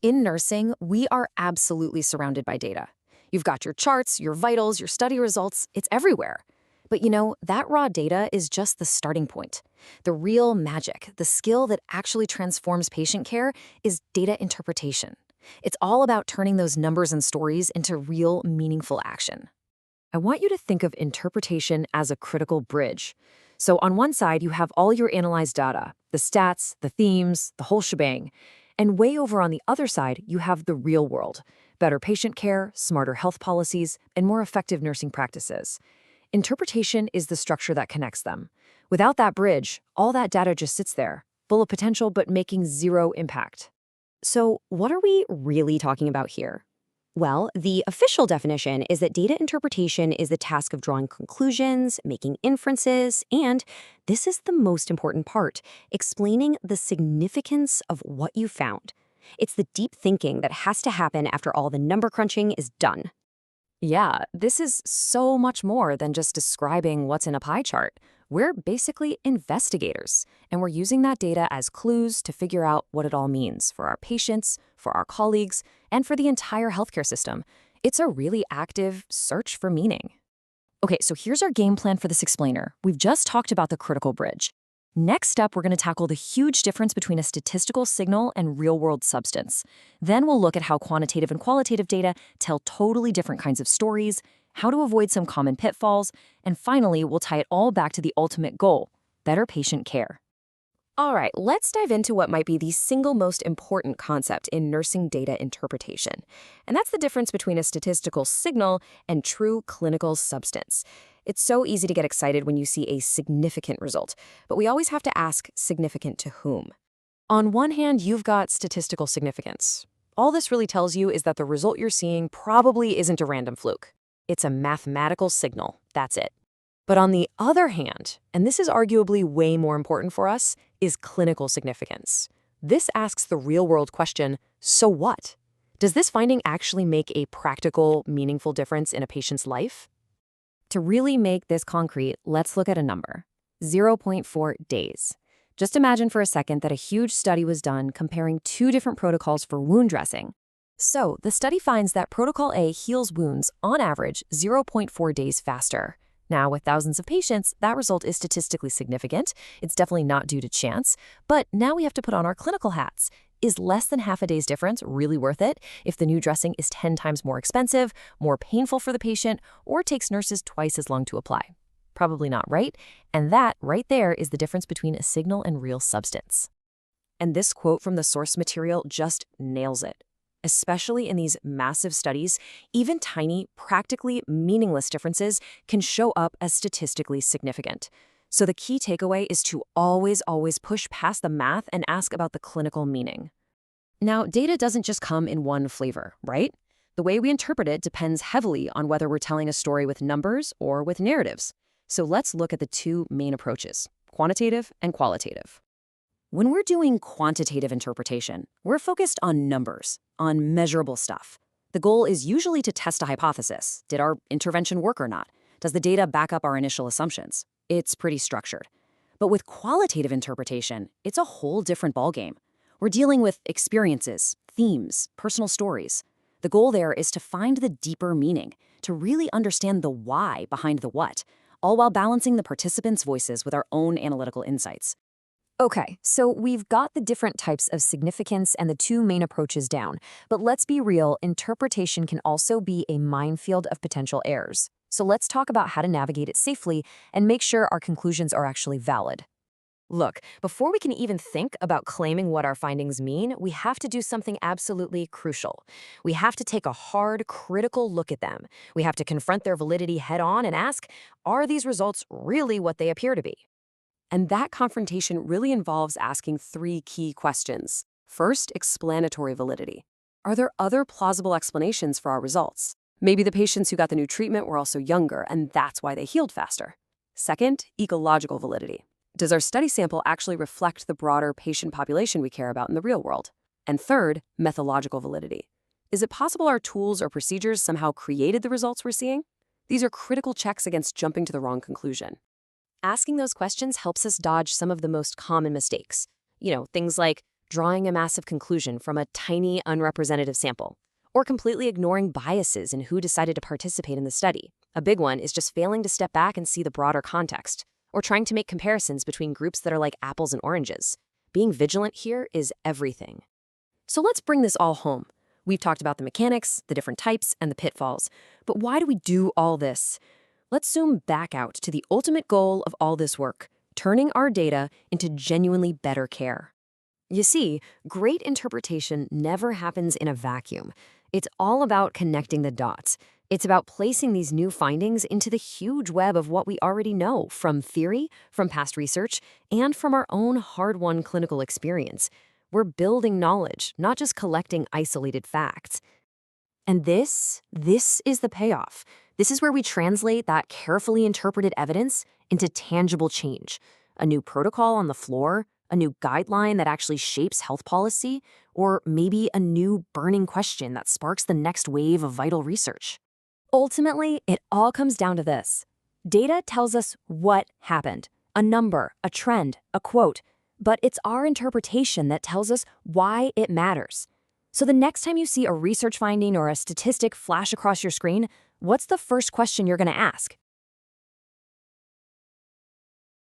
In nursing, we are absolutely surrounded by data. You've got your charts, your vitals, your study results, it's everywhere. But that raw data is just the starting point. The real magic, the skill that actually transforms patient care, is data interpretation. It's all about turning those numbers and stories into real, meaningful action. I want you to think of interpretation as a critical bridge. So on one side, you have all your analyzed data, the stats, the themes, the whole shebang. And way over on the other side, you have the real world, better patient care, smarter health policies, and more effective nursing practices. Interpretation is the structure that connects them. Without that bridge, all that data just sits there, full of potential but making zero impact. So, what are we really talking about here? Well, the official definition is that data interpretation is the task of drawing conclusions, making inferences, and this is the most important part, explaining the significance of what you found. It's the deep thinking that has to happen after all the number crunching is done. Yeah, this is so much more than just describing what's in a pie chart. We're basically investigators, and we're using that data as clues to figure out what it all means for our patients, for our colleagues, and for the entire healthcare system. It's a really active search for meaning. Okay, so here's our game plan for this explainer. We've just talked about the critical bridge. Next up, we're going to tackle the huge difference between a statistical signal and real-world substance. Then we'll look at how quantitative and qualitative data tell totally different kinds of stories, how to avoid some common pitfalls, and finally, we'll tie it all back to the ultimate goal, better patient care. All right, let's dive into what might be the single most important concept in nursing data interpretation. And that's the difference between a statistical signal and true clinical substance. It's so easy to get excited when you see a significant result, but we always have to ask, significant to whom? On one hand, you've got statistical significance. All this really tells you is that the result you're seeing probably isn't a random fluke. It's a mathematical signal, that's it. But on the other hand, and this is arguably way more important for us, is clinical significance. This asks the real-world question, so what? Does this finding actually make a practical, meaningful difference in a patient's life? To really make this concrete, let's look at a number, 0.4 days. Just imagine for a second that a huge study was done comparing two different protocols for wound dressing. So, the study finds that Protocol A heals wounds, on average, 0.4 days faster. Now, with thousands of patients, that result is statistically significant. It's definitely not due to chance. But now we have to put on our clinical hats. Is less than half a day's difference really worth it if the new dressing is 10 times more expensive, more painful for the patient, or takes nurses twice as long to apply? Probably not, right? And that, right there, is the difference between a signal and real substance. And this quote from the source material just nails it. Especially in these massive studies, even tiny, practically meaningless differences can show up as statistically significant. So the key takeaway is to always push past the math and ask about the clinical meaning. Now, data doesn't just come in one flavor, right? The way we interpret it depends heavily on whether we're telling a story with numbers or with narratives. So let's look at the two main approaches, quantitative and qualitative. When we're doing quantitative interpretation, we're focused on numbers, on measurable stuff. The goal is usually to test a hypothesis. Did our intervention work or not? Does the data back up our initial assumptions? It's pretty structured. But with qualitative interpretation, it's a whole different ballgame. We're dealing with experiences, themes, personal stories. The goal there is to find the deeper meaning, to really understand the why behind the what, all while balancing the participants' voices with our own analytical insights. Okay, so we've got the different types of significance and the two main approaches down, but let's be real, interpretation can also be a minefield of potential errors. So let's talk about how to navigate it safely and make sure our conclusions are actually valid. Look, before we can even think about claiming what our findings mean, we have to do something absolutely crucial. We have to take a hard, critical look at them. We have to confront their validity head-on and ask, are these results really what they appear to be? And that confrontation really involves asking three key questions. First, explanatory validity. Are there other plausible explanations for our results? Maybe the patients who got the new treatment were also younger, and that's why they healed faster. Second, ecological validity. Does our study sample actually reflect the broader patient population we care about in the real world? And third, methodological validity. Is it possible our tools or procedures somehow created the results we're seeing? These are critical checks against jumping to the wrong conclusion. Asking those questions helps us dodge some of the most common mistakes. Things like, drawing a massive conclusion from a tiny, unrepresentative sample, or completely ignoring biases in who decided to participate in the study. A big one is just failing to step back and see the broader context, or trying to make comparisons between groups that are like apples and oranges. Being vigilant here is everything. So let's bring this all home. We've talked about the mechanics, the different types, and the pitfalls. But why do we do all this? Let's zoom back out to the ultimate goal of all this work, turning our data into genuinely better care. You see, great interpretation never happens in a vacuum. It's all about connecting the dots. It's about placing these new findings into the huge web of what we already know from theory, from past research, and from our own hard-won clinical experience. We're building knowledge, not just collecting isolated facts. And this is the payoff. This is where we translate that carefully interpreted evidence into tangible change. A new protocol on the floor, a new guideline that actually shapes health policy, or maybe a new burning question that sparks the next wave of vital research. Ultimately, it all comes down to this. Data tells us what happened, a number, a trend, a quote, but it's our interpretation that tells us why it matters. So the next time you see a research finding or a statistic flash across your screen, what's the first question you're going to ask?